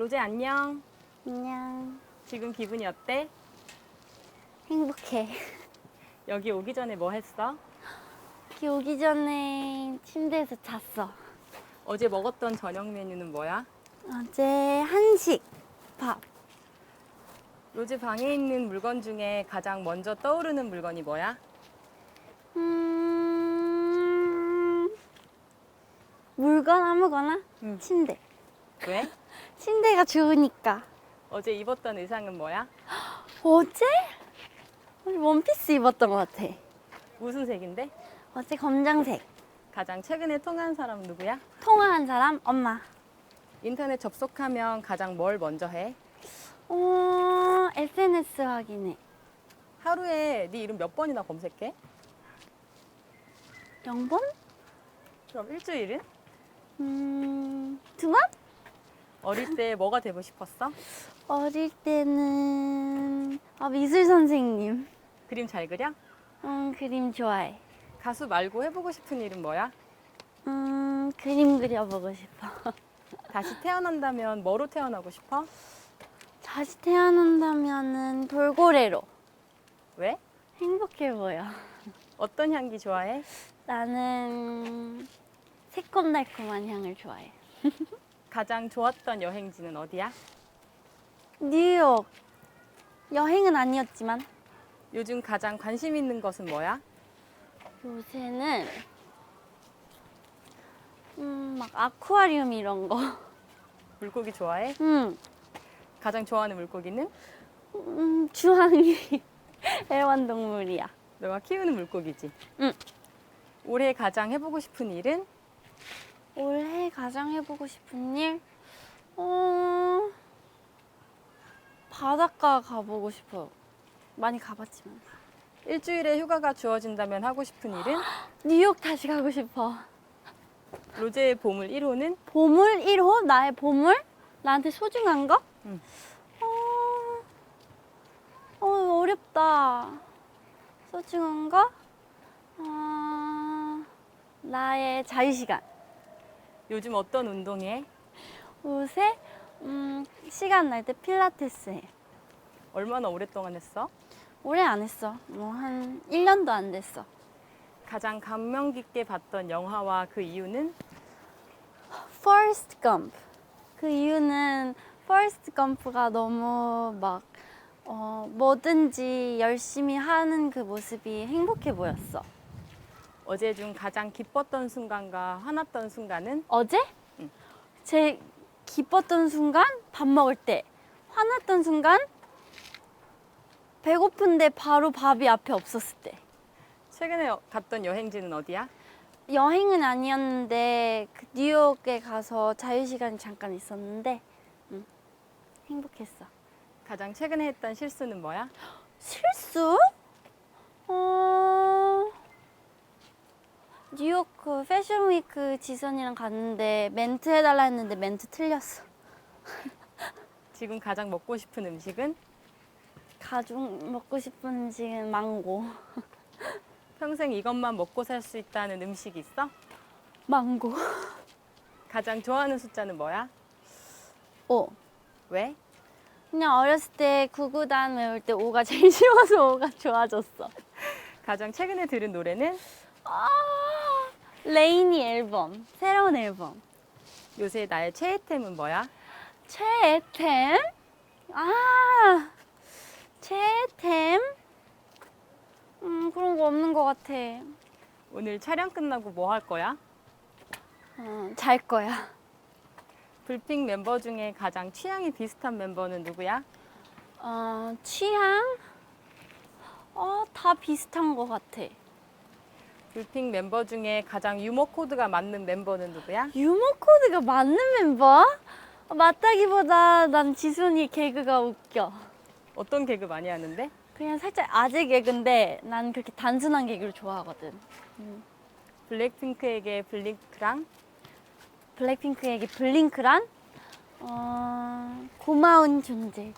로제 안녕. 안녕. 지금 기분이 어때? 행복해. 여기 오기 전에 뭐 했어? 여기 오기 전에 침대에서 잤어. 어제 먹었던 저녁 메뉴는 뭐야? 어제 한식, 밥. 로제 방에 있는 물건 중에 가장 먼저 떠오르는 물건이 뭐야? 물건 아무거나? 응. 침대. 왜? 침대가 좋으니까. 어제 입었던 의상은 뭐야? 어제? 원피스 입었던 것 같아. 무슨 색인데? 어제 검정색. 가장 최근에 통화한 사람 누구야? 통화한 사람? 엄마. 인터넷 접속하면 가장 뭘 먼저 해? SNS 확인해. 하루에 네 이름 몇 번이나 검색해? 0번? 그럼 일주일은? 2번? 어릴 때 뭐가 되고 싶었어? 어릴 때는 미술 선생님. 그림 잘 그려? 그림 좋아해. 가수 말고 해보고 싶은 일은 뭐야? 그림 그려보고 싶어. 다시 태어난다면 뭐로 태어나고 싶어? 다시 태어난다면은 돌고래로. 왜? 행복해 보여. 어떤 향기 좋아해? 나는 새콤달콤한 향을 좋아해. 가장 좋았던 여행지는 어디야? 뉴욕. 여행은 아니었지만 요즘 가장 관심 있는 것은 뭐야? 요새는 막 아쿠아리움 이런 거. 물고기 좋아해? 가장 좋아하는 물고기는? 주황이 애완동물이야. 너가 키우는 물고기지? 응. 올해 가장 해보고 싶은 일은? 올해 가장 해보고 싶은 일? 바닷가 가보고 싶어요. 많이 가봤지만. 일주일에 휴가가 주어진다면 하고 싶은 일은? 뉴욕 다시 가고 싶어. 로제의 보물 1호는? 보물 1호? 나의 보물? 나한테 소중한 거? 응. 어렵다. 소중한 거? 나의 자유시간. 요즘 어떤 운동해? 요새 시간 날 때 필라테스 해. 얼마나 오랫동안 했어? 오래 안 했어. 한 1년도 안 됐어. 가장 감명 깊게 봤던 영화와 그 이유는? Forrest Gump. 그 이유는 Forrest Gump가 너무 뭐든지 열심히 하는 그 모습이 행복해 보였어. 어제 중 가장 기뻤던 순간과 화났던 순간은? 어제? 응. 제일 기뻤던 순간? 밥 먹을 때. 화났던 순간? 배고픈데 바로 밥이 앞에 없었을 때. 최근에 갔던 여행지는 어디야? 여행은 아니었는데 뉴욕에 가서 자유시간이 잠깐 있었는데 행복했어. 가장 최근에 했던 실수는 뭐야? 실수? 뉴욕 그 패션 위크 지선이랑 갔는데 멘트 해달라 했는데 멘트 틀렸어. 지금 가장 먹고 싶은 음식은? 가중 먹고 싶은 음식은 망고. 평생 이것만 먹고 살 수 있다는 음식이 있어? 망고. 가장 좋아하는 숫자는 뭐야? 5. 왜? 그냥 어렸을 때 구구단 외울 때 5가 제일 쉬워서 5가 좋아졌어. 가장 최근에 들은 노래는? 레이니 앨범. 새로운 앨범. 요새 나의 최애템은 뭐야? 최애템? 최애템? 그런 거 없는 것 같아. 오늘 촬영 끝나고 뭐 할 거야? 잘 거야. 불핑 멤버 중에 가장 취향이 비슷한 멤버는 누구야? 취향? 다 비슷한 것 같아. 불핑 멤버 중에 가장 유머 코드가 맞는 멤버는 누구야? 유머 코드가 맞는 멤버? 맞다기보다 난 지순이 개그가 웃겨. 어떤 개그 많이 하는데? 그냥 살짝 아재 개그인데 난 그렇게 단순한 개그를 좋아하거든. 블랙핑크에게 블링크랑? 블랙핑크에게 블링크란? 고마운 존재.